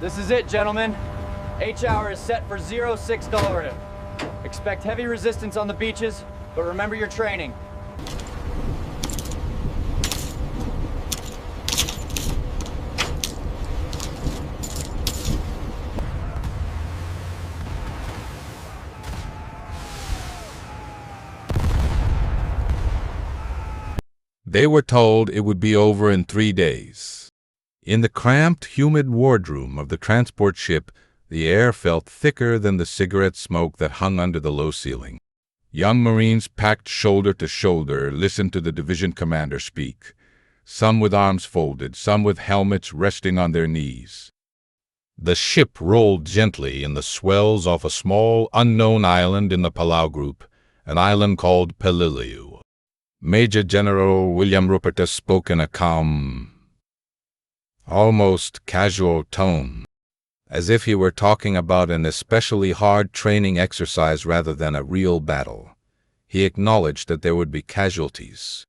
This is it, gentlemen. H-hour is set for 06 deliberative. Expect heavy resistance on the beaches, but remember your training. They were told it would be over in 3 days. In the cramped, humid wardroom of the transport ship, the air felt thicker than the cigarette smoke that hung under the low ceiling. Young Marines packed shoulder to shoulder listened to the division commander speak, some with arms folded, some with helmets resting on their knees. The ship rolled gently in the swells off a small, unknown island in the Peleliu group, an island called Peleliu. Major General William Rupertus spoke in a calm, almost casual tone, as if he were talking about an especially hard training exercise rather than a real battle. He acknowledged that there would be casualties.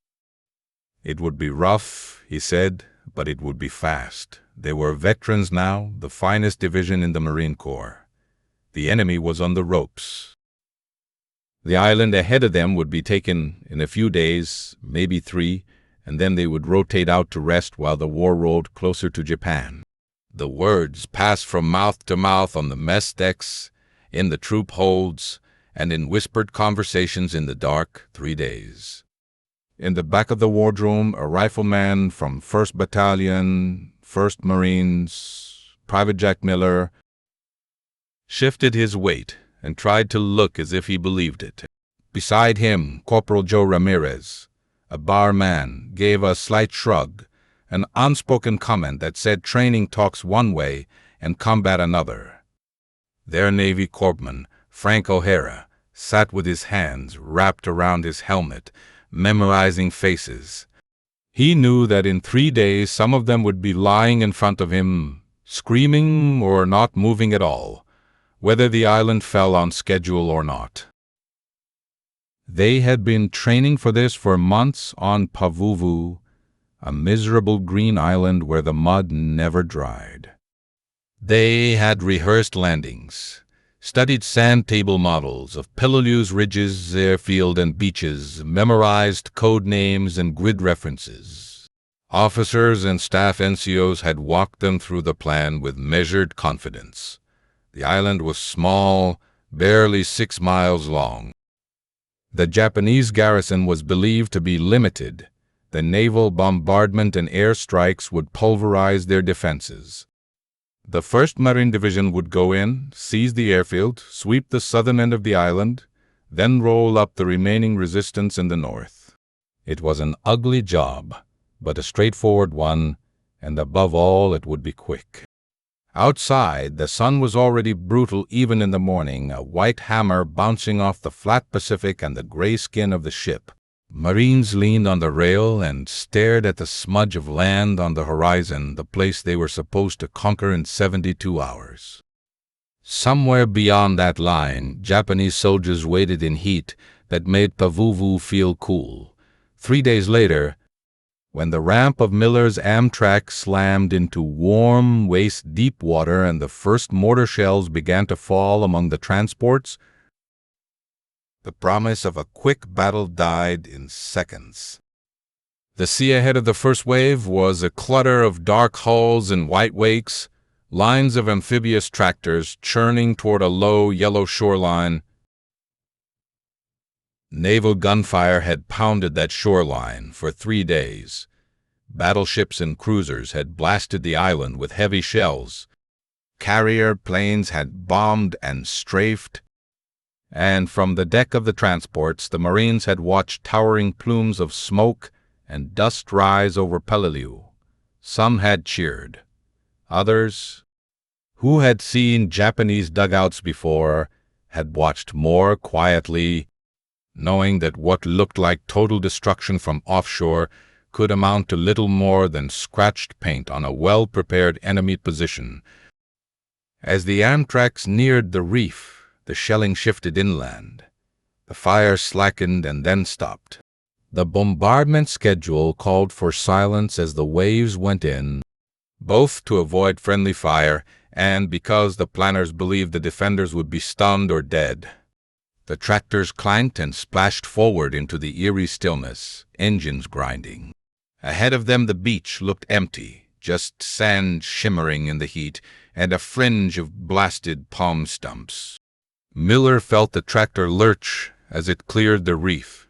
It would be rough, he said, but it would be fast. They were veterans now, the finest division in the Marine Corps. The enemy was on the ropes. The island ahead of them would be taken in a few days, maybe 3, and then they would rotate out to rest while the war rolled closer to Japan. The words passed from mouth to mouth on the mess decks, in the troop holds, and in whispered conversations in the dark. 3 days. In the back of the wardroom, a rifleman from 1st Battalion, 1st Marines, Private Jack Miller, shifted his weight and tried to look as if he believed it. Beside him, Corporal Joe Ramirez, a barman, gave a slight shrug, an unspoken comment that said training talks one way and combat another. Their Navy corpsman, Frank O'Hara, sat with his hands wrapped around his helmet, memorizing faces. He knew that in 3 days some of them would be lying in front of him, screaming or not moving at all, whether the island fell on schedule or not. They had been training for this for months on Pavuvu, a miserable green island where the mud never dried. They had rehearsed landings, studied sand table models of Peleliu's ridges, airfield, and beaches, memorized code names and grid references. Officers and staff NCOs had walked them through the plan with measured confidence. The island was small, barely 6 miles long. The Japanese garrison was believed to be limited. The naval bombardment and air strikes would pulverize their defenses. The 1st Marine Division would go in, seize the airfield, sweep the southern end of the island, then roll up the remaining resistance in the north. It was an ugly job, but a straightforward one, and above all, it would be quick. Outside, the sun was already brutal even in the morning, a white hammer bouncing off the flat Pacific and the gray skin of the ship. Marines leaned on the rail and stared at the smudge of land on the horizon, the place they were supposed to conquer in 72 hours. Somewhere beyond that line, Japanese soldiers waited in heat that made Pavuvu feel cool. 3 days later, when the ramp of Miller's Amtrak slammed into warm, waist-deep water and the first mortar shells began to fall among the transports, the promise of a quick battle died in seconds. The sea ahead of the first wave was a clutter of dark hulls and white wakes, lines of amphibious tractors churning toward a low yellow shoreline. Naval gunfire had pounded that shoreline for 3 days. Battleships and cruisers had blasted the island with heavy shells. Carrier planes had bombed and strafed. And from the deck of the transports, the Marines had watched towering plumes of smoke and dust rise over Peleliu. Some had cheered. Others, who had seen Japanese dugouts before, had watched more quietly, knowing that what looked like total destruction from offshore could amount to little more than scratched paint on a well-prepared enemy position. As the Amtraks neared the reef, the shelling shifted inland. The fire slackened and then stopped. The bombardment schedule called for silence as the waves went in, both to avoid friendly fire and because the planners believed the defenders would be stunned or dead. The tractors clanked and splashed forward into the eerie stillness, engines grinding. Ahead of them the beach looked empty, just sand shimmering in the heat and a fringe of blasted palm stumps. Miller felt the tractor lurch as it cleared the reef.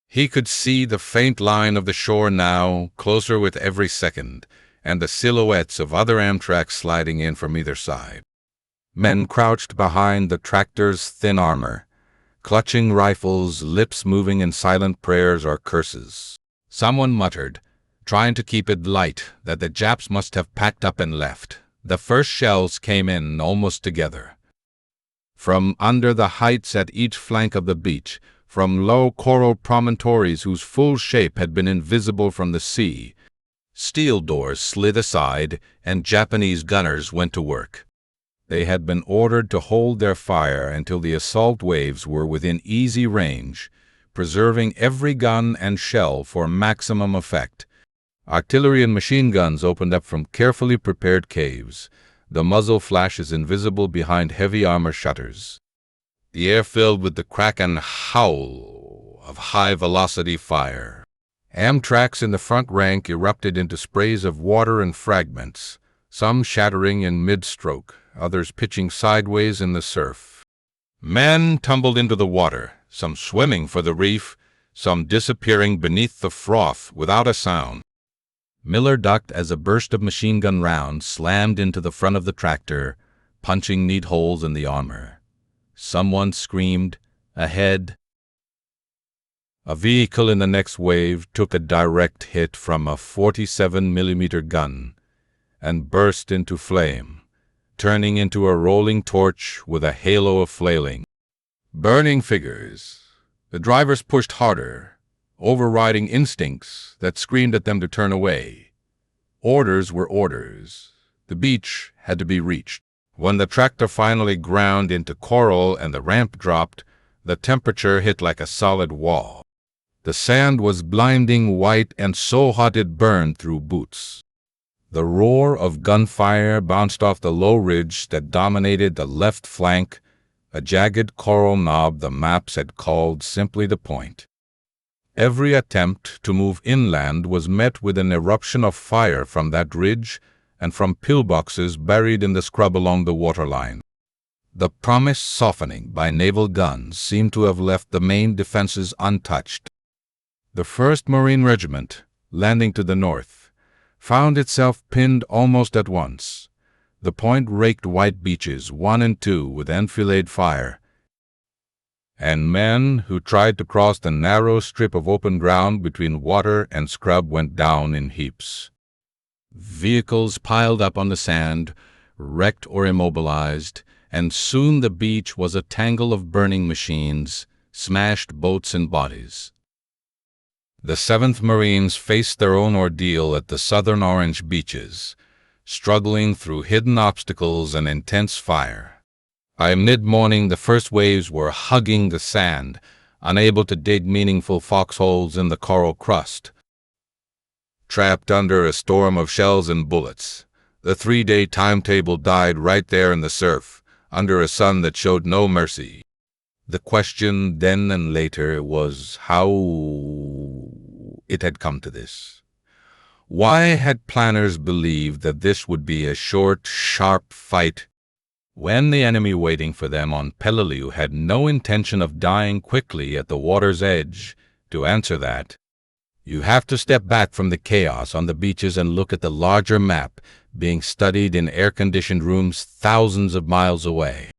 He could see the faint line of the shore now, closer with every second, and the silhouettes of other Amtraks sliding in from either side. Men crouched behind the tractor's thin armor, clutching rifles, lips moving in silent prayers or curses. Someone muttered, trying to keep it light, that the Japs must have packed up and left. The first shells came in almost together. From under the heights at each flank of the beach, from low coral promontories whose full shape had been invisible from the sea, steel doors slid aside and Japanese gunners went to work. They had been ordered to hold their fire until the assault waves were within easy range, preserving every gun and shell for maximum effect. Artillery and machine guns opened up from carefully prepared caves, the muzzle flashes invisible behind heavy armor shutters. The air filled with the crack and howl of high-velocity fire. Amtraks in the front rank erupted into sprays of water and fragments, some shattering in mid-stroke, others pitching sideways in the surf. Men tumbled into the water, some swimming for the reef, some disappearing beneath the froth without a sound. Miller ducked as a burst of machine gun rounds slammed into the front of the tractor, punching neat holes in the armor. Someone screamed, ahead. A vehicle in the next wave took a direct hit from a 47mm gun and burst into flame, turning into a rolling torch with a halo of flailing. Burning figures. The drivers pushed harder, overriding instincts that screamed at them to turn away. Orders were orders. The beach had to be reached. When the tractor finally ground into coral and the ramp dropped, the temperature hit like a solid wall. The sand was blinding white and so hot it burned through boots. The roar of gunfire bounced off the low ridge that dominated the left flank, a jagged coral knob the maps had called simply the point. Every attempt to move inland was met with an eruption of fire from that ridge and from pillboxes buried in the scrub along the waterline. The promised softening by naval guns seemed to have left the main defenses untouched. The 1st Marine Regiment, landing to the north, found itself pinned almost at once. The point raked white beaches 1 and 2 with enfilade fire, and men who tried to cross the narrow strip of open ground between water and scrub went down in heaps. Vehicles piled up on the sand, wrecked or immobilized, and soon the beach was a tangle of burning machines, smashed boats and bodies. The 7th Marines faced their own ordeal at the southern Orange beaches, struggling through hidden obstacles and intense fire. By mid-morning, the first waves were hugging the sand, unable to dig meaningful foxholes in the coral crust. Trapped under a storm of shells and bullets, the 3-day timetable died right there in the surf, under a sun that showed no mercy. The question then and later was how it had come to this. Why had planners believed that this would be a short, sharp fight when the enemy waiting for them on Peleliu had no intention of dying quickly at the water's edge? To answer that, you have to step back from the chaos on the beaches and look at the larger map being studied in air-conditioned rooms thousands of miles away.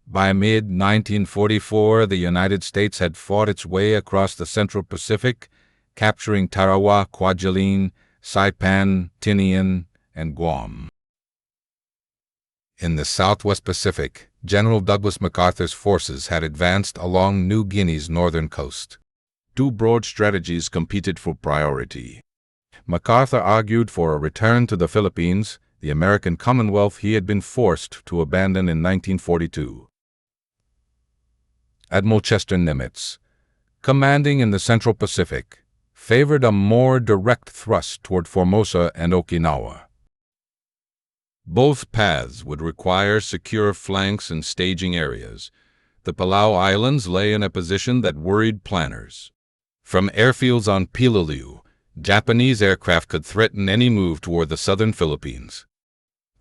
By mid-1944, the United States had fought its way across the Central Pacific, capturing Tarawa, Kwajalein, Saipan, Tinian, and Guam. In the Southwest Pacific, General Douglas MacArthur's forces had advanced along New Guinea's northern coast. 2 broad strategies competed for priority. MacArthur argued for a return to the Philippines, the American Commonwealth he had been forced to abandon in 1942. Admiral Chester Nimitz, commanding in the Central Pacific, favored a more direct thrust toward Formosa and Okinawa. Both paths would require secure flanks and staging areas. The Palau Islands lay in a position that worried planners. From airfields on Peleliu, Japanese aircraft could threaten any move toward the southern Philippines.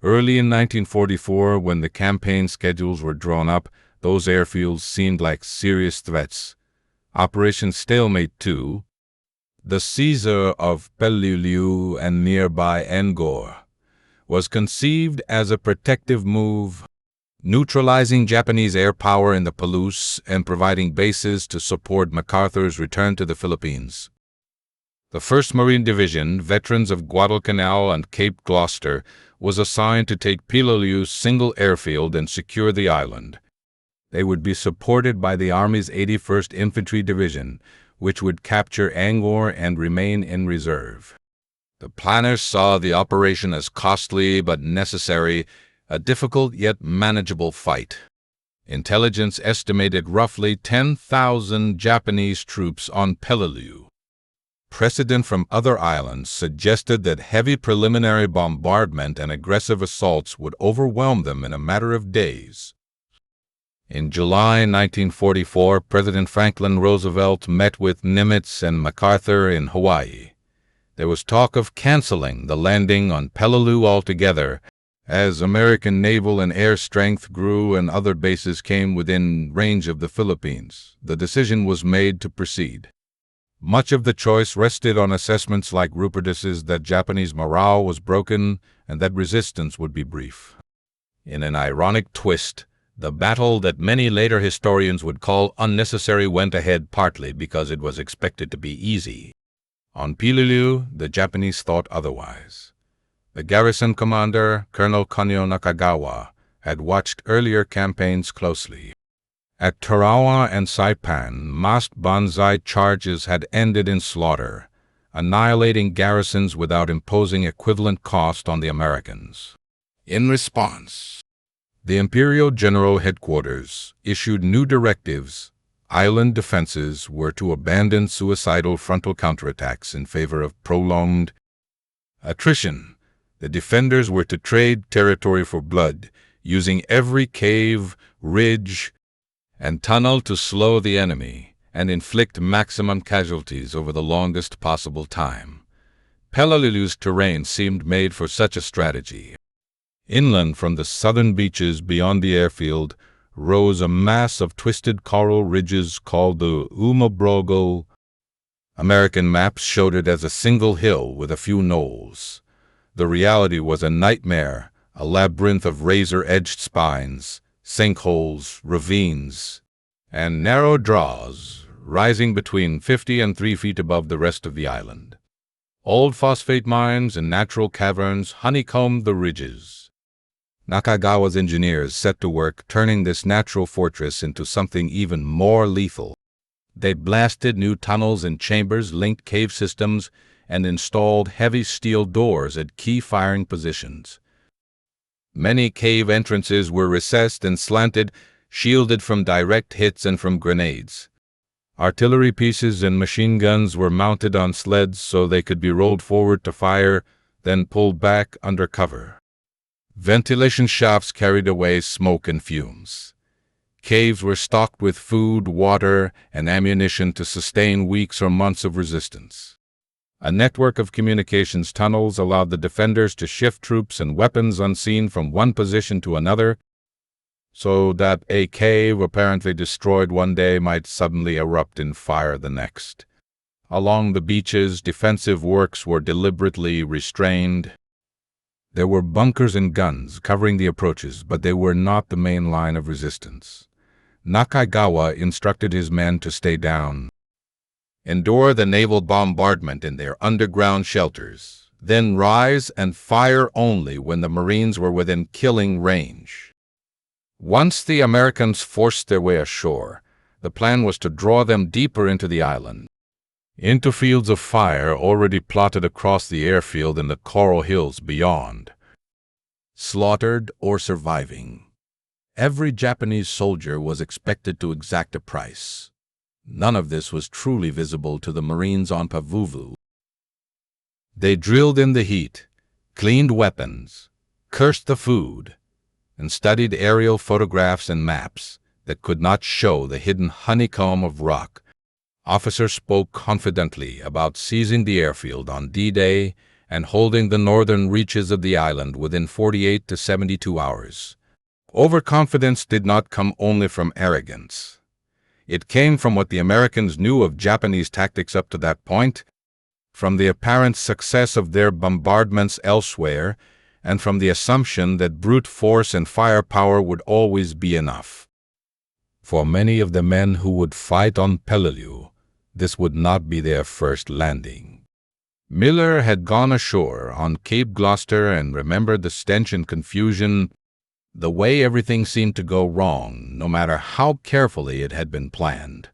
Early in 1944, when the campaign schedules were drawn up, those airfields seemed like serious threats. Operation Stalemate II, the seizure of Peleliu and nearby Angkor, was conceived as a protective move, neutralizing Japanese air power in the Palouse and providing bases to support MacArthur's return to the Philippines. The 1st Marine Division, veterans of Guadalcanal and Cape Gloucester, was assigned to take Peleliu's single airfield and secure the island. They would be supported by the Army's 81st Infantry Division, which would capture Angkor and remain in reserve. The planners saw the operation as costly but necessary, a difficult yet manageable fight. Intelligence estimated roughly 10,000 Japanese troops on Peleliu. Precedent from other islands suggested that heavy preliminary bombardment and aggressive assaults would overwhelm them in a matter of days. In July 1944, President Franklin Roosevelt met with Nimitz and MacArthur in Hawaii. There was talk of canceling the landing on Peleliu altogether, as American naval and air strength grew and other bases came within range of the Philippines. The decision was made to proceed. Much of the choice rested on assessments like Rupertus's that Japanese morale was broken and that resistance would be brief. In an ironic twist, the battle that many later historians would call unnecessary went ahead partly because it was expected to be easy. On Peleliu, the Japanese thought otherwise. The garrison commander, Colonel Kanyo Nakagawa, had watched earlier campaigns closely. At Tarawa and Saipan, massed banzai charges had ended in slaughter, annihilating garrisons without imposing equivalent cost on the Americans. In response, the Imperial General Headquarters issued new directives. Island defenses were to abandon suicidal frontal counterattacks in favor of prolonged attrition. The defenders were to trade territory for blood, using every cave, ridge, and tunnel to slow the enemy and inflict maximum casualties over the longest possible time. Peleliu's terrain seemed made for such a strategy. Inland from the southern beaches beyond the airfield rose a mass of twisted coral ridges called the Umabrogo. American maps showed it as a single hill with a few knolls. The reality was a nightmare, a labyrinth of razor-edged spines, sinkholes, ravines, and narrow draws rising between 50 and 3 feet above the rest of the island. Old phosphate mines and natural caverns honeycombed the ridges. Nakagawa's engineers set to work turning this natural fortress into something even more lethal. They blasted new tunnels and chambers, linked cave systems, and installed heavy steel doors at key firing positions. Many cave entrances were recessed and slanted, shielded from direct hits and from grenades. Artillery pieces and machine guns were mounted on sleds so they could be rolled forward to fire, then pulled back under cover. Ventilation shafts carried away smoke and fumes. Caves were stocked with food, water, and ammunition to sustain weeks or months of resistance. A network of communications tunnels allowed the defenders to shift troops and weapons unseen from one position to another, so that a cave apparently destroyed one day might suddenly erupt in fire the next. Along the beaches, defensive works were deliberately restrained. There were bunkers and guns covering the approaches, but they were not the main line of resistance. Nakagawa instructed his men to stay down, endure the naval bombardment in their underground shelters, then rise and fire only when the Marines were within killing range. Once the Americans forced their way ashore, the plan was to draw them deeper into the island, into fields of fire already plotted across the airfield and the coral hills beyond. Slaughtered or surviving, every Japanese soldier was expected to exact a price. None of this was truly visible to the Marines on Pavuvu. They drilled in the heat, cleaned weapons, cursed the food, and studied aerial photographs and maps that could not show the hidden honeycomb of rock. Officers spoke confidently about seizing the airfield on D-Day and holding the northern reaches of the island within 48 to 72 hours. Overconfidence did not come only from arrogance. It came from what the Americans knew of Japanese tactics up to that point, from the apparent success of their bombardments elsewhere, and from the assumption that brute force and firepower would always be enough. For many of the men who would fight on Peleliu, this would not be their first landing. Miller had gone ashore on Cape Gloucester and remembered the stench and confusion, the way everything seemed to go wrong, no matter how carefully it had been planned.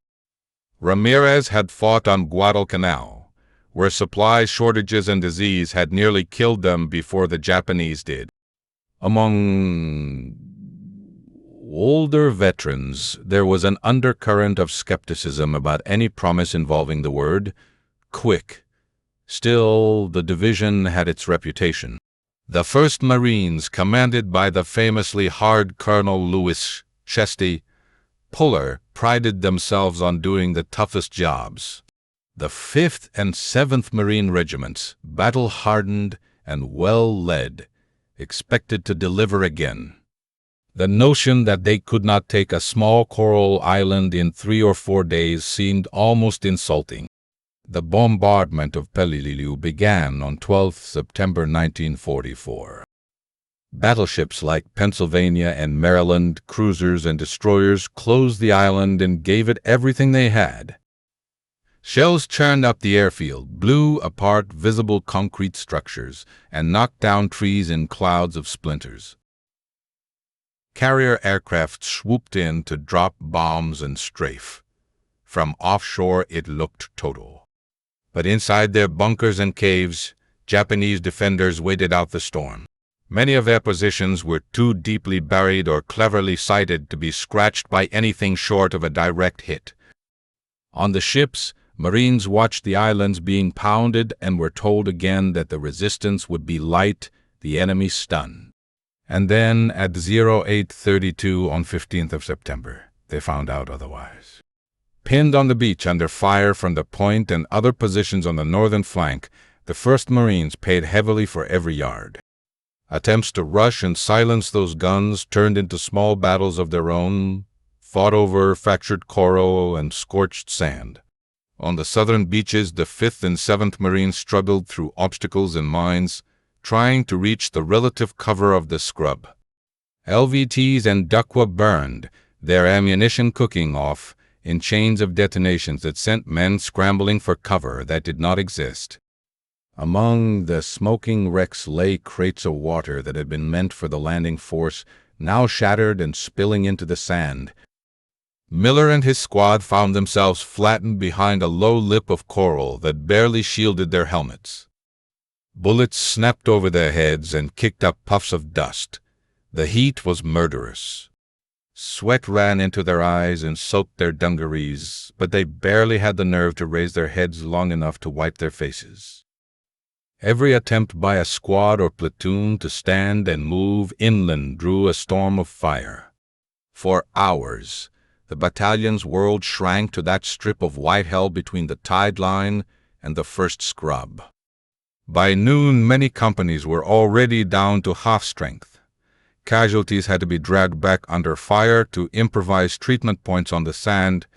Ramirez had fought on Guadalcanal, where supply shortages and disease had nearly killed them before the Japanese did. Among older veterans, there was an undercurrent of skepticism about any promise involving the word quick. Still, the division had its reputation. The 1st Marines, commanded by the famously hard Colonel Louis Chesty Puller, prided themselves on doing the toughest jobs. The 5th and 7th Marine Regiments, battle-hardened and well-led, expected to deliver again. The notion that they could not take a small coral island in 3 or 4 days seemed almost insulting. The bombardment of Peleliu began on 12 September 1944. Battleships like Pennsylvania and Maryland, cruisers and destroyers closed the island and gave it everything they had. Shells churned up the airfield, blew apart visible concrete structures, and knocked down trees in clouds of splinters. Carrier aircraft swooped in to drop bombs and strafe. From offshore it looked total. But inside their bunkers and caves, Japanese defenders waited out the storm. Many of their positions were too deeply buried or cleverly sited to be scratched by anything short of a direct hit. On the ships, Marines watched the islands being pounded and were told again that the resistance would be light, the enemy stunned. And then at 08:32 on 15th of September, they found out otherwise. Pinned on the beach under fire from the point and other positions on the northern flank, the 1st Marines paid heavily for every yard. Attempts to rush and silence those guns turned into small battles of their own, fought over fractured coral and scorched sand. On the southern beaches, the 5th and 7th Marines struggled through obstacles and mines, trying to reach the relative cover of the scrub. LVTs and Duckwa burned, their ammunition cooking off, in chains of detonations that sent men scrambling for cover that did not exist. Among the smoking wrecks lay crates of water that had been meant for the landing force, now shattered and spilling into the sand. Miller and his squad found themselves flattened behind a low lip of coral that barely shielded their helmets. Bullets snapped over their heads and kicked up puffs of dust. The heat was murderous. Sweat ran into their eyes and soaked their dungarees, but they barely had the nerve to raise their heads long enough to wipe their faces. Every attempt by a squad or platoon to stand and move inland drew a storm of fire. For hours, the battalion's world shrank to that strip of white hell between the tide line and the first scrub. By noon, many companies were already down to half strength. Casualties had to be dragged back under fire to improvised treatment points on the sand,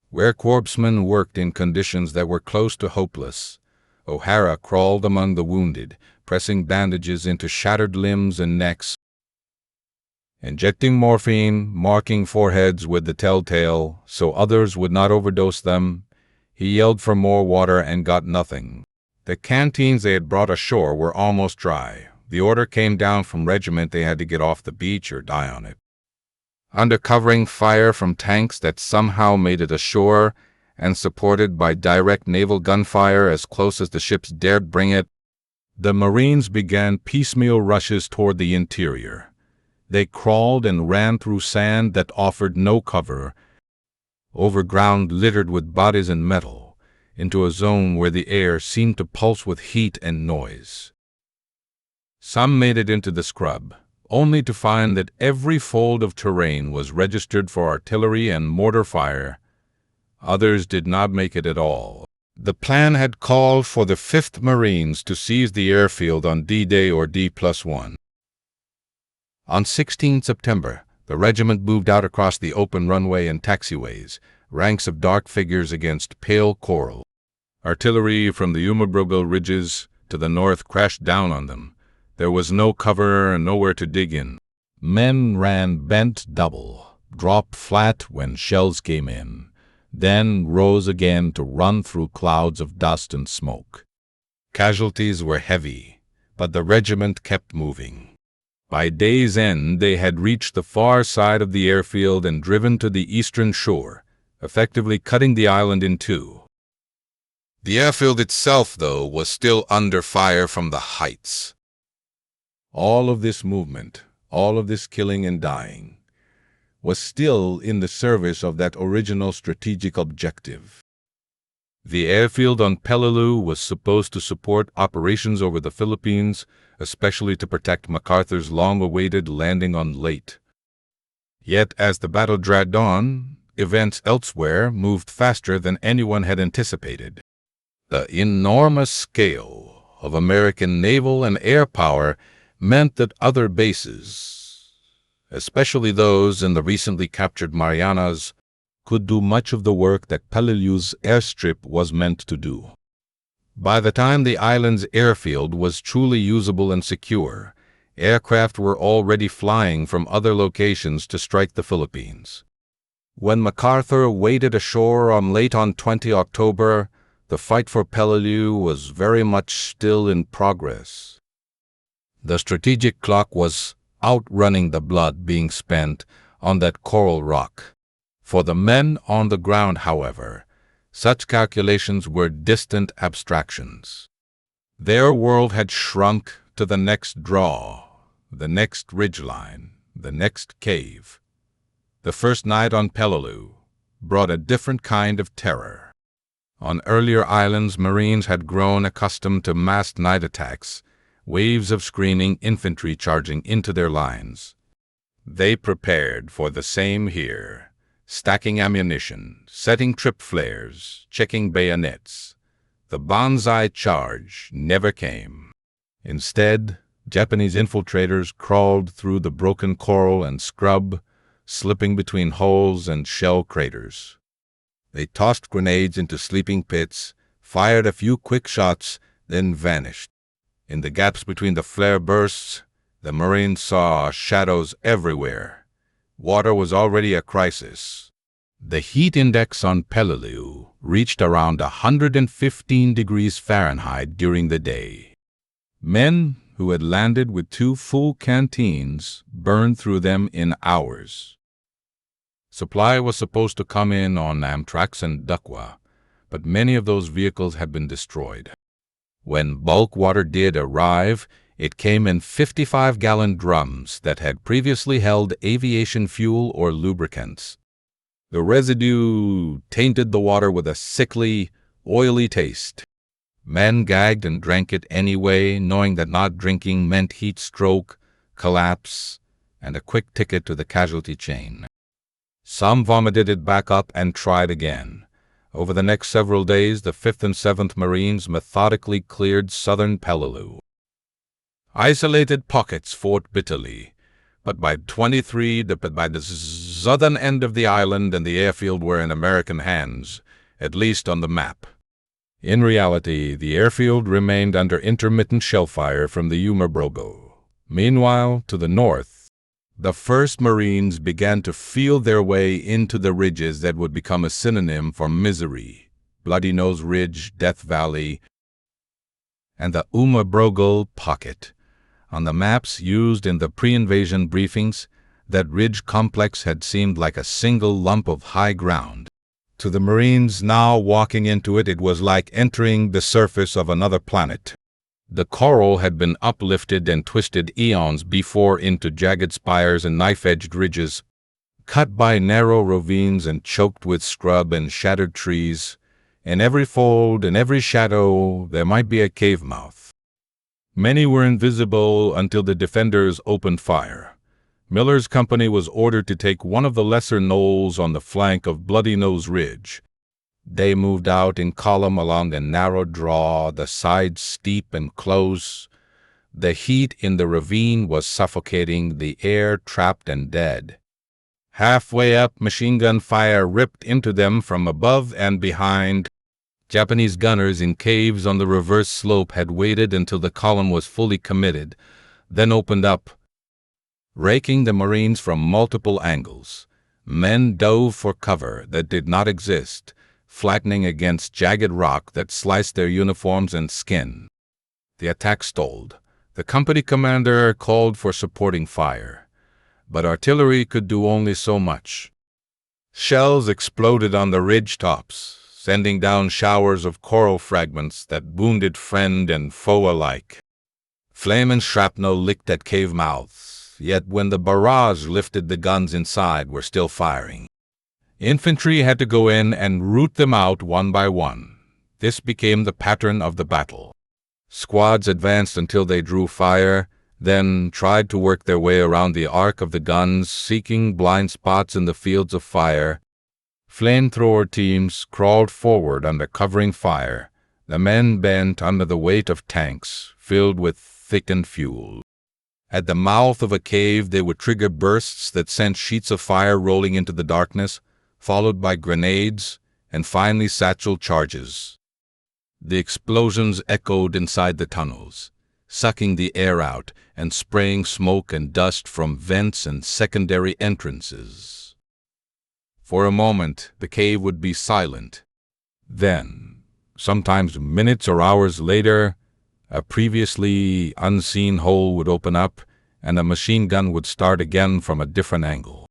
where corpsmen worked in conditions that were close to hopeless. O'Hara crawled among the wounded, pressing bandages into shattered limbs and necks, injecting morphine, marking foreheads with the telltale so others would not overdose them. He yelled for more water and got nothing. The canteens they had brought ashore were almost dry. The order came down from regiment they had to get off the beach or die on it. Under covering fire from tanks that somehow made it ashore, and supported by direct naval gunfire as close as the ships dared bring it, the Marines began piecemeal rushes toward the interior. They crawled and ran through sand that offered no cover, over ground littered with bodies and metal, into a zone where the air seemed to pulse with heat and noise. Some made it into the scrub, only to find that every fold of terrain was registered for artillery and mortar fire. Others did not make it at all. The plan had called for the 5th Marines to seize the airfield on D-Day or D+1. On 16 September, the regiment moved out across the open runway and taxiways, ranks of dark figures against pale coral. Artillery from the Umabrogo ridges to the north crashed down on them. There was no cover and nowhere to dig in. Men ran bent double, dropped flat when shells came in, then rose again to run through clouds of dust and smoke. Casualties were heavy, but the regiment kept moving. By day's end, they had reached the far side of the airfield and driven to the eastern shore, effectively cutting the island in two. The airfield itself, though, was still under fire from the heights. All of this movement, all of this killing and dying, was still in the service of that original strategic objective. The airfield on Peleliu was supposed to support operations over the Philippines, especially to protect MacArthur's long-awaited landing on Leyte. Yet as the battle dragged on, events elsewhere moved faster than anyone had anticipated. The enormous scale of American naval and air power meant that other bases, especially those in the recently captured Marianas, could do much of the work that Peleliu's airstrip was meant to do. By the time the island's airfield was truly usable and secure, aircraft were already flying from other locations to strike the Philippines. When MacArthur waded ashore on Leyte on 20 October, the fight for Peleliu was very much still in progress. The strategic clock was outrunning the blood being spent on that coral rock. For the men on the ground, however, such calculations were distant abstractions. Their world had shrunk to the next draw, the next ridgeline, the next cave. The first night on Peleliu brought a different kind of terror. On earlier islands, Marines had grown accustomed to massed night attacks, waves of screaming infantry charging into their lines. They prepared for the same here, stacking ammunition, setting trip flares, checking bayonets. The banzai charge never came. Instead, Japanese infiltrators crawled through the broken coral and scrub, slipping between holes and shell craters. They tossed grenades into sleeping pits, fired a few quick shots, then vanished. In the gaps between the flare bursts, the Marines saw shadows everywhere. Water was already a crisis. The heat index on Peleliu reached around 115 degrees Fahrenheit during the day. Men who had landed with 2 full canteens burned through them in hours. Supply was supposed to come in on Amtrak and Duckwa, but many of those vehicles had been destroyed. When bulk water did arrive, it came in 55-gallon drums that had previously held aviation fuel or lubricants. The residue tainted the water with a sickly, oily taste. Men gagged and drank it anyway, knowing that not drinking meant heat stroke, collapse, and a quick ticket to the casualty chain. Some vomited it back up and tried again. Over the next several days, the 5th and 7th Marines methodically cleared southern Peleliu. Isolated pockets fought bitterly, but by the southern end of the island and the airfield were in American hands, at least on the map. In reality, the airfield remained under intermittent shellfire from the Umabrogo. Meanwhile, to the north, the 1st Marines began to feel their way into the ridges that would become a synonym for misery: Bloody Nose Ridge, Death Valley, and the Umabrogo Pocket. On the maps used in the pre-invasion briefings, that ridge complex had seemed like a single lump of high ground. To the Marines now walking into it, it was like entering the surface of another planet. The coral had been uplifted and twisted eons before into jagged spires and knife-edged ridges, cut by narrow ravines and choked with scrub and shattered trees. In every fold, in every shadow, there might be a cave mouth. Many were invisible until the defenders opened fire. Miller's company was ordered to take one of the lesser knolls on the flank of Bloody Nose Ridge. They moved out in column along a narrow draw, the sides steep and close. The heat in the ravine was suffocating, the air trapped and dead. Halfway up, machine gun fire ripped into them from above and behind. Japanese gunners in caves on the reverse slope had waited until the column was fully committed, then opened up, raking the Marines from multiple angles. Men dove for cover that did not exist, flattening against jagged rock that sliced their uniforms and skin. The attack stalled. The company commander called for supporting fire, but artillery could do only so much. Shells exploded on the ridge tops, sending down showers of coral fragments that wounded friend and foe alike. Flame and shrapnel licked at cave mouths, yet when the barrage lifted, the guns inside were still firing. Infantry had to go in and root them out one by one. This became the pattern of the battle. Squads advanced until they drew fire, then tried to work their way around the arc of the guns, seeking blind spots in the fields of fire. Flamethrower teams crawled forward under covering fire, the men bent under the weight of tanks filled with thickened fuel. At the mouth of a cave, they would trigger bursts that sent sheets of fire rolling into the darkness, followed by grenades and finally satchel charges. The explosions echoed inside the tunnels, sucking the air out and spraying smoke and dust from vents and secondary entrances. For a moment, the cave would be silent. Then, sometimes minutes or hours later, a previously unseen hole would open up and a machine gun would start again from a different angle.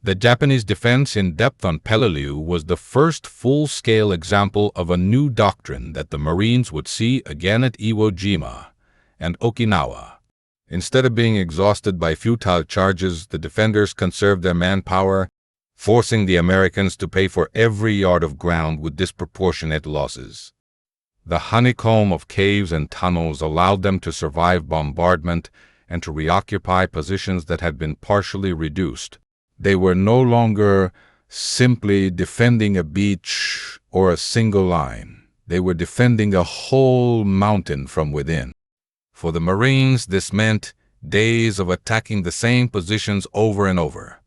The Japanese defense in depth on Peleliu was the first full-scale example of a new doctrine that the Marines would see again at Iwo Jima and Okinawa. Instead of being exhausted by futile charges, the defenders conserved their manpower, forcing the Americans to pay for every yard of ground with disproportionate losses. The honeycomb of caves and tunnels allowed them to survive bombardment and to reoccupy positions that had been partially reduced. They were no longer simply defending a beach or a single line. They were defending a whole mountain from within. For the Marines, this meant days of attacking the same positions over and over.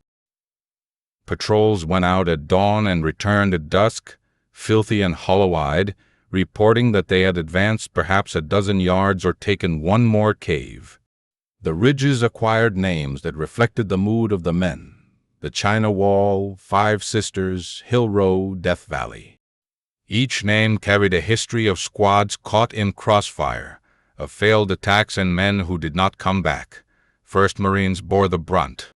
Patrols went out at dawn and returned at dusk, filthy and hollow-eyed, reporting that they had advanced perhaps a dozen yards or taken one more cave. The ridges acquired names that reflected the mood of the men: the China Wall, Five Sisters, Hill Row, Death Valley. Each name carried a history of squads caught in crossfire, of failed attacks and men who did not come back. 1st Marines bore the brunt.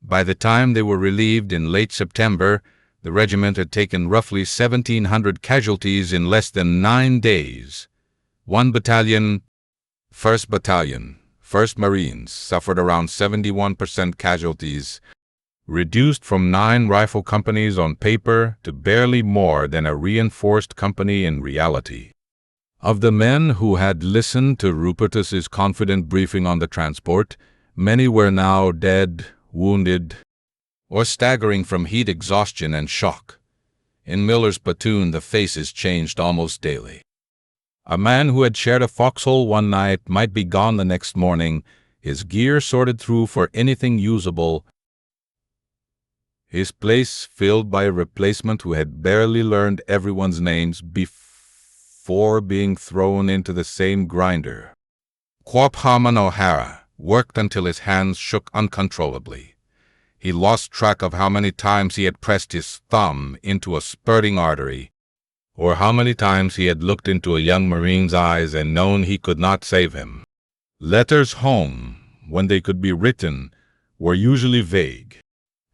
By the time they were relieved in late September, the regiment had taken roughly 1,700 casualties in less than 9 days. 1 battalion, 1st Battalion, 1st Marines, suffered around 71% casualties, reduced from 9 rifle companies on paper to barely more than a reinforced company in reality. Of the men who had listened to Rupertus's confident briefing on the transport, many were now dead, wounded, or staggering from heat exhaustion and shock. In Miller's platoon, the faces changed almost daily. A man who had shared a foxhole one night might be gone the next morning, his gear sorted through for anything usable, his place filled by a replacement who had barely learned everyone's names before being thrown into the same grinder. Corp Harmon O'Hara worked until his hands shook uncontrollably. He lost track of how many times he had pressed his thumb into a spurting artery, or how many times he had looked into a young Marine's eyes and known he could not save him. Letters home, when they could be written, were usually vague.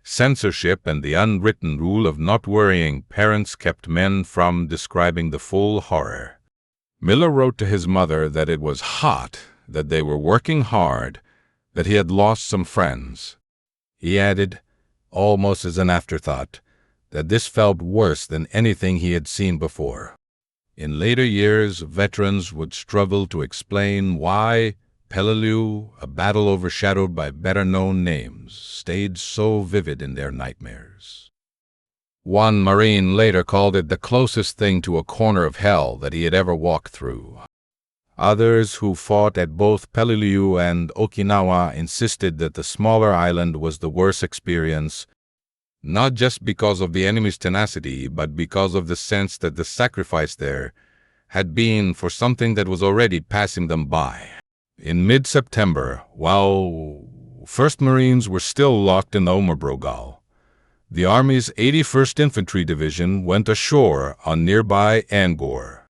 Censorship and the unwritten rule of not worrying parents kept men from describing the full horror. Miller wrote to his mother that it was hot, that they were working hard, that he had lost some friends. He added, almost as an afterthought, that this felt worse than anything he had seen before. In later years, veterans would struggle to explain why Peleliu, a battle overshadowed by better-known names, stayed so vivid in their nightmares. One Marine later called it the closest thing to a corner of hell that he had ever walked through. Others who fought at both Peleliu and Okinawa insisted that the smaller island was the worst experience, not just because of the enemy's tenacity, but because of the sense that the sacrifice there had been for something that was already passing them by. In mid-September, while 1st Marines were still locked in Omerbrogal, the Army's 81st Infantry Division went ashore on nearby Angor.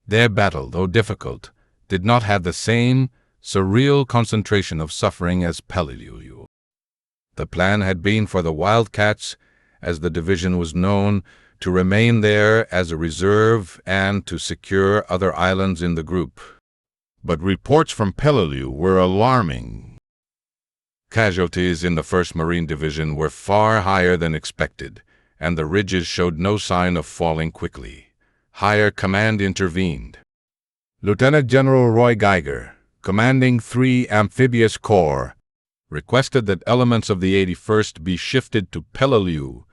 Their battle, though difficult, did not have the same surreal concentration of suffering as Peleliu. The plan had been for the Wildcats, as the division was known, to remain there as a reserve and to secure other islands in the group. But reports from Peleliu were alarming. Casualties in the 1st Marine Division were far higher than expected, and the ridges showed no sign of falling quickly. Higher command intervened. Lieutenant General Roy Geiger, commanding 3 Amphibious Corps, requested that elements of the 81st be shifted to Peleliu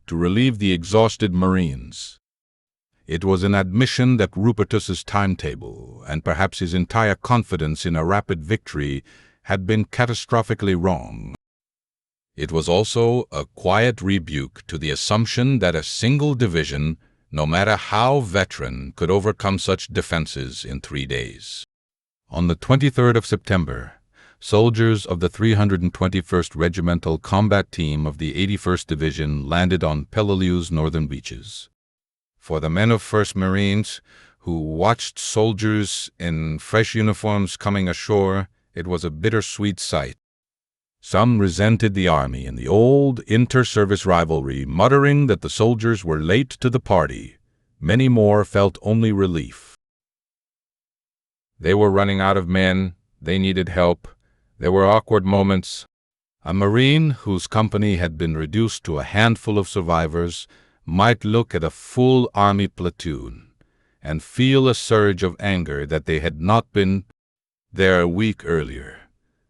to relieve the exhausted Marines. It was an admission that Rupertus's timetable, and perhaps his entire confidence in a rapid victory, had been catastrophically wrong. It was also a quiet rebuke to the assumption that a single division, no matter how veteran, could overcome such defenses in 3 days. On the 23rd of September, soldiers of the 321st Regimental Combat Team of the 81st Division landed on Peleliu's northern beaches. For the men of 1st Marines, who watched soldiers in fresh uniforms coming ashore, it was a bittersweet sight. Some resented the Army and the old inter-service rivalry, muttering that the soldiers were late to the party. Many more felt only relief. They were running out of men. They needed help. There were awkward moments. A Marine whose company had been reduced to a handful of survivors might look at a full Army platoon and feel a surge of anger that they had not been there a week earlier.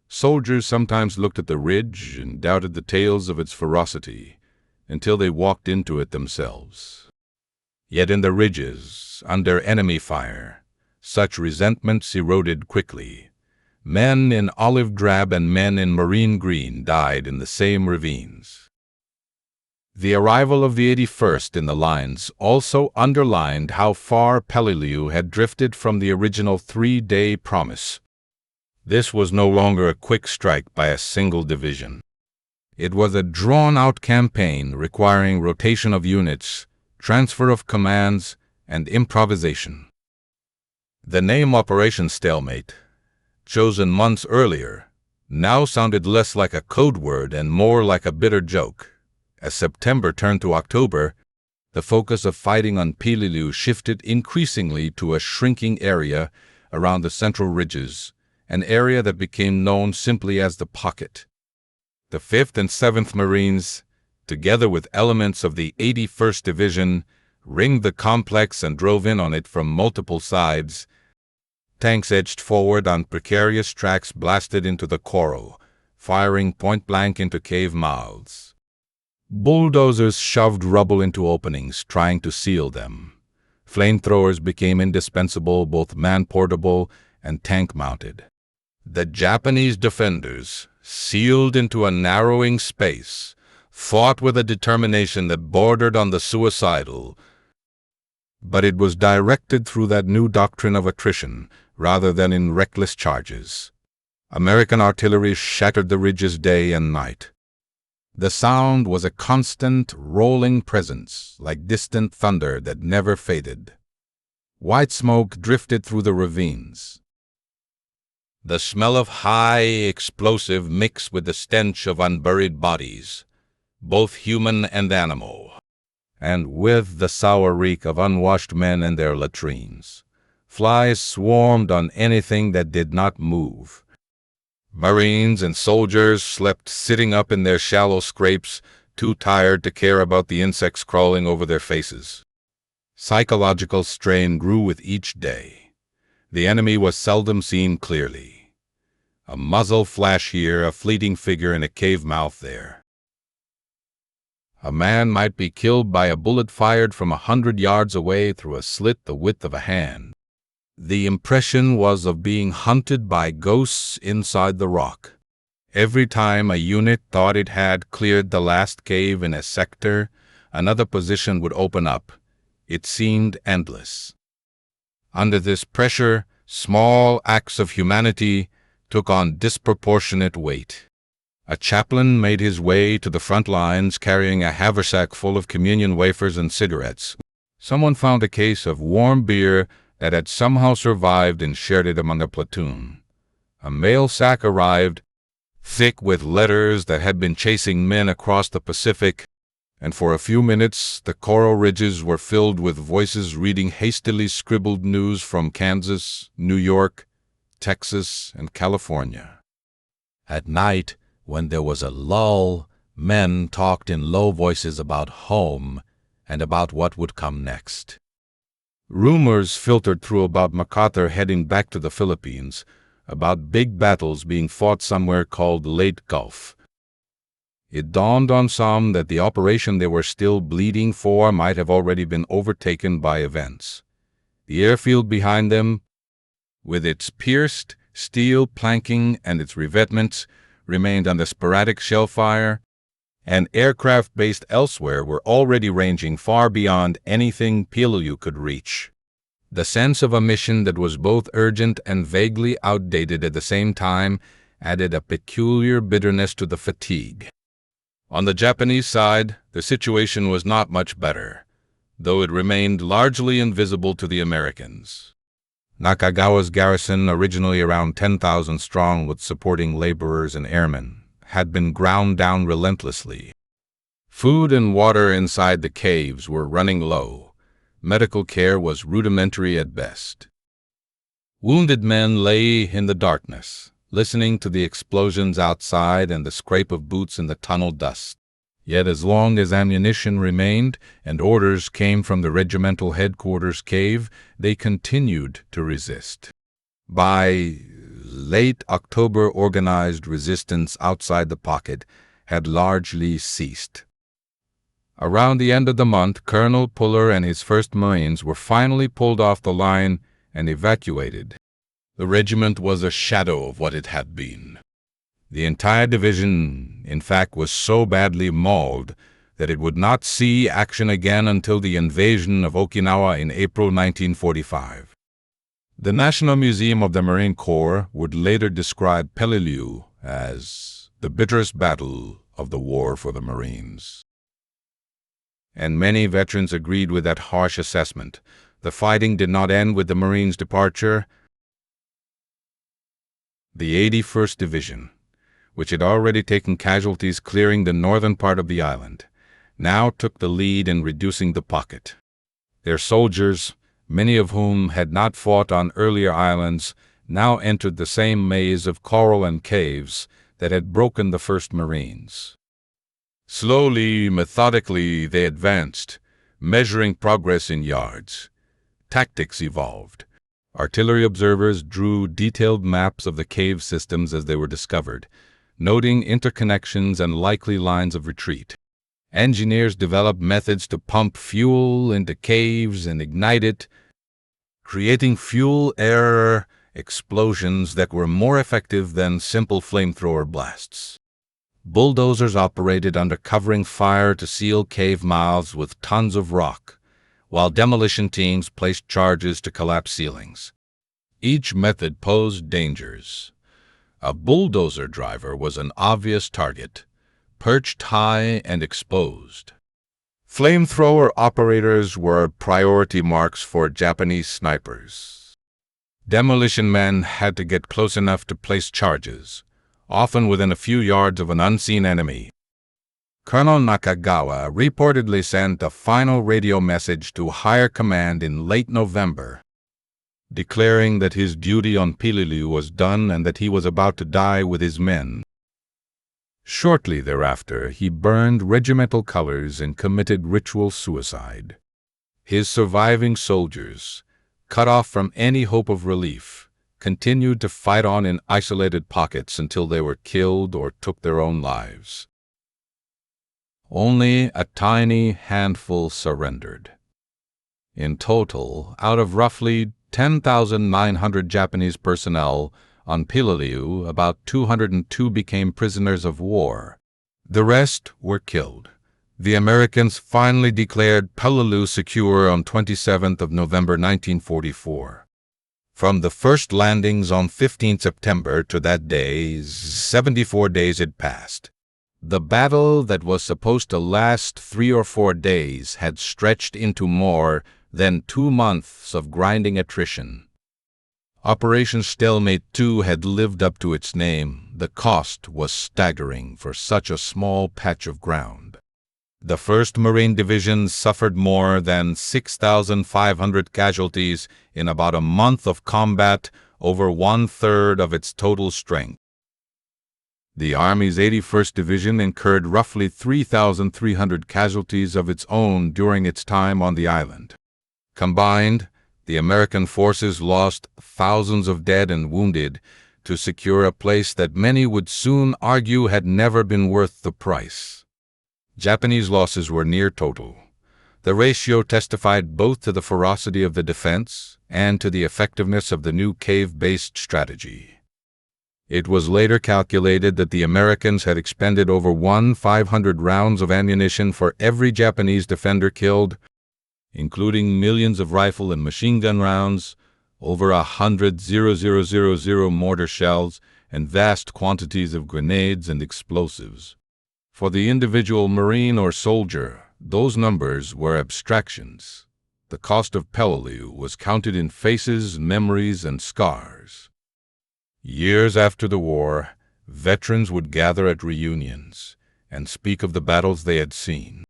Soldiers sometimes looked at the ridge and doubted the tales of its ferocity until they walked into it themselves. Yet in the ridges, under enemy fire, such resentments eroded quickly. Men in olive drab and men in marine green died in the same ravines. The arrival of the 81st in the lines also underlined how far Peleliu had drifted from the original 3-day promise. This was no longer a quick strike by a single division. It was a drawn-out campaign requiring rotation of units, transfer of commands, and improvisation. The name Operation Stalemate, chosen months earlier, now sounded less like a code word and more like a bitter joke. As September turned to October, the focus of fighting on Peleliu shifted increasingly to a shrinking area around the central ridges, an area that became known simply as the Pocket. The 5th and 7th Marines, together with elements of the 81st Division, ringed the complex and drove in on it from multiple sides. Tanks edged forward on precarious tracks blasted into the coral, firing point-blank into cave mouths. Bulldozers shoved rubble into openings, trying to seal them. Flamethrowers became indispensable, both man-portable and tank-mounted. The Japanese defenders, sealed into a narrowing space, fought with a determination that bordered on the suicidal. But it was directed through that new doctrine of attrition, rather than in reckless charges. American artillery shattered the ridges day and night. The sound was a constant, rolling presence, like distant thunder that never faded. White smoke drifted through the ravines. The smell of high explosive mixed with the stench of unburied bodies, both human and animal, and with the sour reek of unwashed men and their latrines. Flies swarmed on anything that did not move. Marines and soldiers slept sitting up in their shallow scrapes, too tired to care about the insects crawling over their faces. Psychological strain grew with each day. The enemy was seldom seen clearly. A muzzle flash here, a fleeting figure in a cave mouth there. A man might be killed by a bullet fired from 100 yards away through a slit the width of a hand. The impression was of being hunted by ghosts inside the rock. Every time a unit thought it had cleared the last cave in a sector, another position would open up. It seemed endless. Under this pressure, small acts of humanity took on disproportionate weight. A chaplain made his way to the front lines carrying a haversack full of communion wafers and cigarettes. Someone found a case of warm beer that had somehow survived and shared it among a platoon. A mail sack arrived, thick with letters that had been chasing men across the Pacific, and for a few minutes the coral ridges were filled with voices reading hastily scribbled news from Kansas, New York, Texas, and California. At night, when there was a lull, men talked in low voices about home and about what would come next. Rumors filtered through about MacArthur heading back to the Philippines, about big battles being fought somewhere called Leyte Gulf. It dawned on some that the operation they were still bleeding for might have already been overtaken by events. The airfield behind them, with its pierced steel planking and its revetments, remained under sporadic shell fire, and aircraft based elsewhere were already ranging far beyond anything Peleliu could reach. The sense of a mission that was both urgent and vaguely outdated at the same time added a peculiar bitterness to the fatigue. On the Japanese side, the situation was not much better, though it remained largely invisible to the Americans. Nakagawa's garrison, originally around 10,000 strong with supporting laborers and airmen, had been ground down relentlessly. Food and water inside the caves were running low. Medical care was rudimentary at best. Wounded men lay in the darkness, listening to the explosions outside and the scrape of boots in the tunnel dust. Yet as long as ammunition remained and orders came from the regimental headquarters cave, they continued to resist. By late October, organized resistance outside the pocket had largely ceased. Around the end of the month, Colonel Puller and his 1st Marines were finally pulled off the line and evacuated. The regiment was a shadow of what it had been. The entire division, in fact, was so badly mauled that it would not see action again until the invasion of Okinawa in April 1945. The National Museum of the Marine Corps would later describe Peleliu as the bitterest battle of the war for the Marines. And many veterans agreed with that harsh assessment. The fighting did not end with the Marines' departure. The 81st Division, which had already taken casualties clearing the northern part of the island, now took the lead in reducing the pocket. Their soldiers, many of whom had not fought on earlier islands, now entered the same maze of coral and caves that had broken the 1st Marines. Slowly, methodically, they advanced, measuring progress in yards. Tactics evolved. Artillery observers drew detailed maps of the cave systems as they were discovered, noting interconnections and likely lines of retreat. Engineers developed methods to pump fuel into caves and ignite it, creating fuel-air explosions that were more effective than simple flamethrower blasts. Bulldozers operated under covering fire to seal cave mouths with tons of rock, while demolition teams placed charges to collapse ceilings. Each method posed dangers. A bulldozer driver was an obvious target, perched high and exposed. Flamethrower operators were priority marks for Japanese snipers. Demolition men had to get close enough to place charges, often within a few yards of an unseen enemy. Colonel Nakagawa reportedly sent a final radio message to higher command in late November, declaring that his duty on Peleliu was done and that he was about to die with his men. Shortly thereafter, he burned regimental colors and committed ritual suicide. His surviving soldiers, cut off from any hope of relief, continued to fight on in isolated pockets until they were killed or took their own lives. Only a tiny handful surrendered. In total, out of roughly 10,900 Japanese personnel on Peleliu, about 202 became prisoners of war. The rest were killed. The Americans finally declared Peleliu secure on 27th of November 1944. From the first landings on 15 September to that day, 74 days had passed. The battle that was supposed to last 3 or 4 days had stretched into more than 2 months of grinding attrition. Operation Stalemate 2 had lived up to its name. The cost was staggering for such a small patch of ground. The 1st Marine Division suffered more than 6,500 casualties in about a month of combat, over 1/3 of its total strength. The Army's 81st Division incurred roughly 3,300 casualties of its own during its time on the island. Combined, the American forces lost thousands of dead and wounded to secure a place that many would soon argue had never been worth the price. Japanese losses were near total. The ratio testified both to the ferocity of the defense and to the effectiveness of the new cave-based strategy. It was later calculated that the Americans had expended over 1,500 rounds of ammunition for every Japanese defender killed, including millions of rifle and machine gun rounds, over 100 .0000 mortar shells, and vast quantities of grenades and explosives. For the individual Marine or soldier, those numbers were abstractions. The cost of Peleliu was counted in faces, memories, and scars. Years after the war, veterans would gather at reunions and speak of the battles they had seen.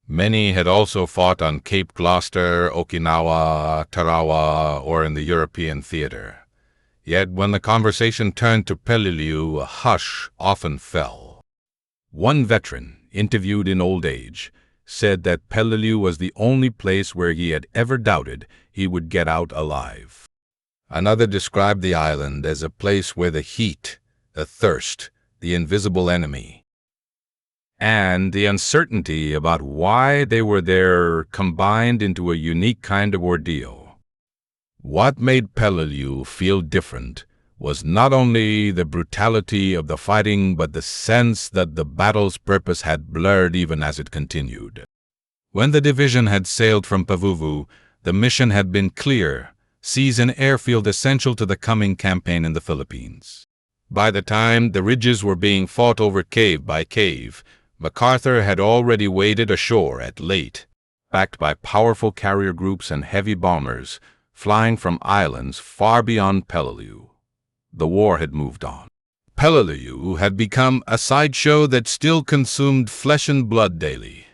Many had also fought on Cape Gloucester, Okinawa, Tarawa, or in the European theater. Yet when the conversation turned to Peleliu, a hush often fell. One veteran, interviewed in old age, said that Peleliu was the only place where he had ever doubted he would get out alive. Another described the island as a place where the heat, the thirst, the invisible enemy, and the uncertainty about why they were there combined into a unique kind of ordeal. What made Peleliu feel different was not only the brutality of the fighting but the sense that the battle's purpose had blurred even as it continued. When the division had sailed from Pavuvu, the mission had been clear: seize an airfield essential to the coming campaign in the Philippines. By the time the ridges were being fought over cave by cave, MacArthur had already waded ashore at Leyte, backed by powerful carrier groups and heavy bombers flying from islands far beyond Peleliu. The war had moved on. Peleliu had become a sideshow that still consumed flesh and blood daily.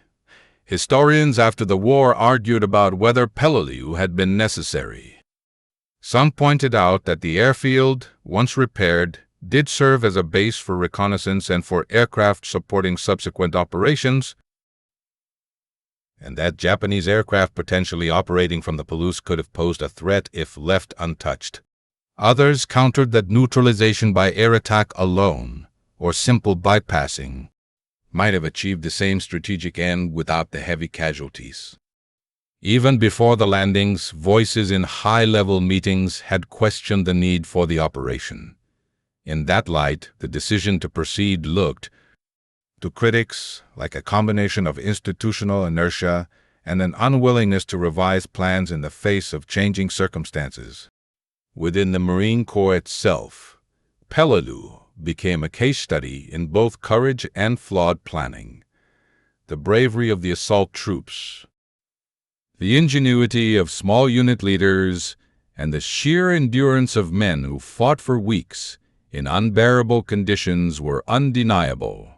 Historians after the war argued about whether Peleliu had been necessary. Some pointed out that the airfield, once repaired, did serve as a base for reconnaissance and for aircraft supporting subsequent operations, and that Japanese aircraft potentially operating from the Palouse could have posed a threat if left untouched. Others countered that neutralization by air attack alone, or simple bypassing, might have achieved the same strategic end without the heavy casualties. Even before the landings, voices in high-level meetings had questioned the need for the operation. In that light, the decision to proceed looked, to critics, like a combination of institutional inertia and an unwillingness to revise plans in the face of changing circumstances. Within the Marine Corps itself, Peleliu became a case study in both courage and flawed planning. The bravery of the assault troops, the ingenuity of small unit leaders, and the sheer endurance of men who fought for weeks in unbearable conditions were undeniable.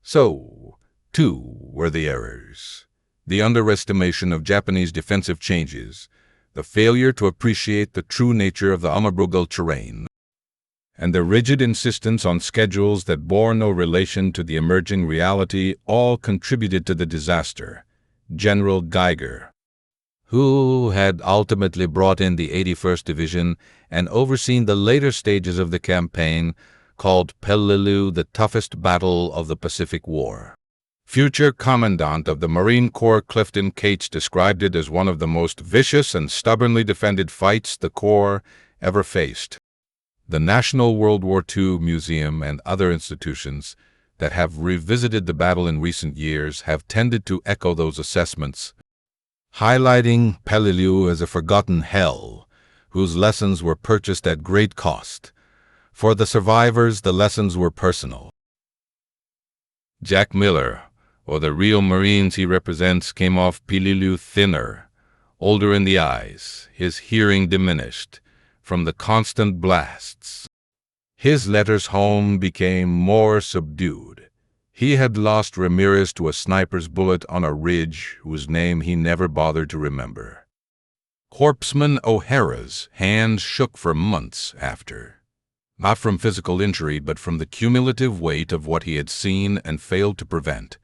So, too, were the errors. The underestimation of Japanese defensive changes, the failure to appreciate the true nature of the Amabrugal terrain, and the rigid insistence on schedules that bore no relation to the emerging reality all contributed to the disaster. General Geiger, who had ultimately brought in the 81st Division and overseen the later stages of the campaign, called Peleliu the toughest battle of the Pacific War. Future Commandant of the Marine Corps Clifton Cates described it as one of the most vicious and stubbornly defended fights the Corps ever faced. The National World War II Museum and other institutions that have revisited the battle in recent years have tended to echo those assessments, highlighting Peleliu as a forgotten hell, whose lessons were purchased at great cost. For the survivors, the lessons were personal. Jack Miller, or the real Marines he represents, came off Peleliu thinner, older in the eyes, his hearing diminished from the constant blasts. His letters home became more subdued. He had lost Ramirez to a sniper's bullet on a ridge whose name he never bothered to remember. Corpsman O'Hara's hands shook for months after, not from physical injury but from the cumulative weight of what he had seen and failed to prevent.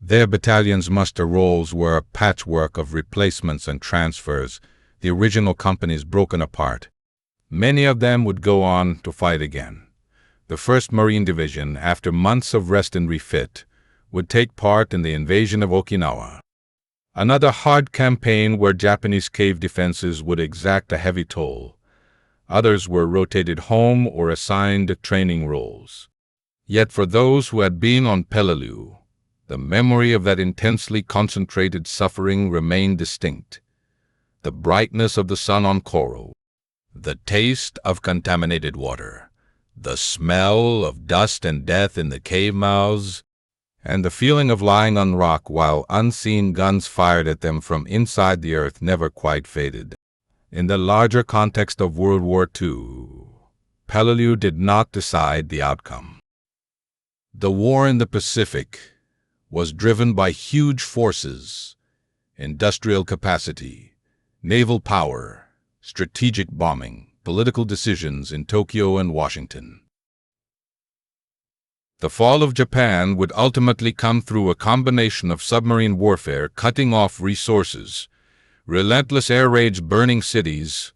Their battalion's muster rolls were a patchwork of replacements and transfers, the original companies broken apart. Many of them would go on to fight again. The 1st Marine Division, after months of rest and refit, would take part in the invasion of Okinawa. Another hard campaign where Japanese cave defenses would exact a heavy toll. Others were rotated home or assigned training roles. Yet for those who had been on Peleliu, the memory of that intensely concentrated suffering remained distinct. The brightness of the sun on coral, the taste of contaminated water, the smell of dust and death in the cave mouths, and the feeling of lying on rock while unseen guns fired at them from inside the earth never quite faded. In the larger context of World War II, Peleliu did not decide the outcome. The war in the Pacific was driven by huge forces, industrial capacity, naval power, strategic bombing, political decisions in Tokyo and Washington. The fall of Japan would ultimately come through a combination of submarine warfare cutting off resources, relentless air raids burning cities,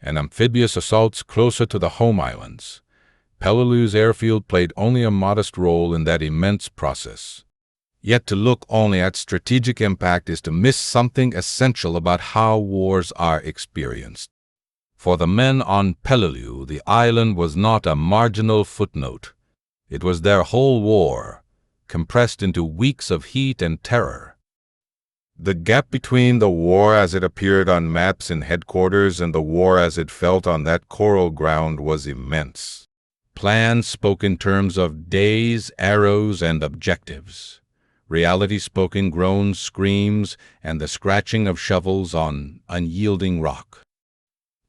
and amphibious assaults closer to the home islands. Peleliu's airfield played only a modest role in that immense process. Yet to look only at strategic impact is to miss something essential about how wars are experienced. For the men on Peleliu, the island was not a marginal footnote. It was their whole war, compressed into weeks of heat and terror. The gap between the war as it appeared on maps in headquarters and the war as it felt on that coral ground was immense. Plans spoke in terms of days, arrows, and objectives. Reality spoke in groans, screams, and the scratching of shovels on unyielding rock.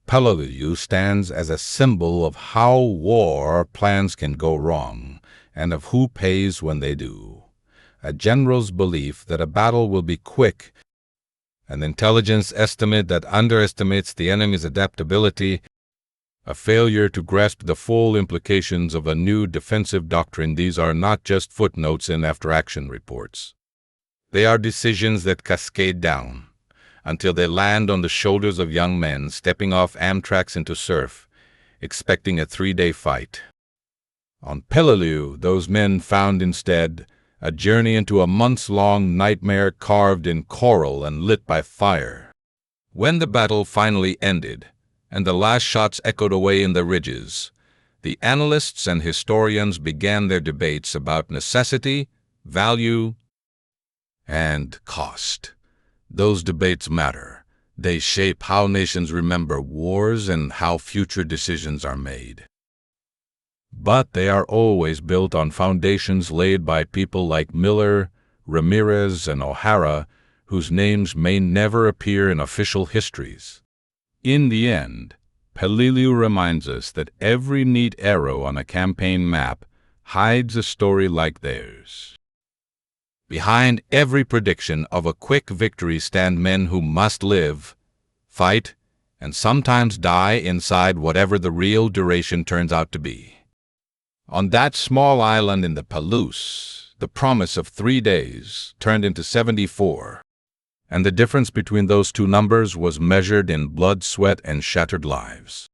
Peleliu stands as a symbol of how war plans can go wrong, and of who pays when they do. A general's belief that a battle will be quick, an intelligence estimate that underestimates the enemy's adaptability, a failure to grasp the full implications of a new defensive doctrine. These are not just footnotes in after-action reports. They are decisions that cascade down until they land on the shoulders of young men stepping off Amtraks into surf, expecting a 3-day fight. On Peleliu, those men found instead a journey into a months-long nightmare carved in coral and lit by fire. When the battle finally ended, and the last shots echoed away in the ridges, the analysts and historians began their debates about necessity, value, and cost. Those debates matter. They shape how nations remember wars and how future decisions are made. But they are always built on foundations laid by people like Miller, Ramirez, and O'Hara, whose names may never appear in official histories. In the end, Peleliu reminds us that every neat arrow on a campaign map hides a story like theirs. Behind every prediction of a quick victory stand men who must live, fight, and sometimes die inside whatever the real duration turns out to be. On that small island in the Palouse, the promise of 3 days turned into 74. and the difference between those two numbers was measured in blood, sweat, and shattered lives.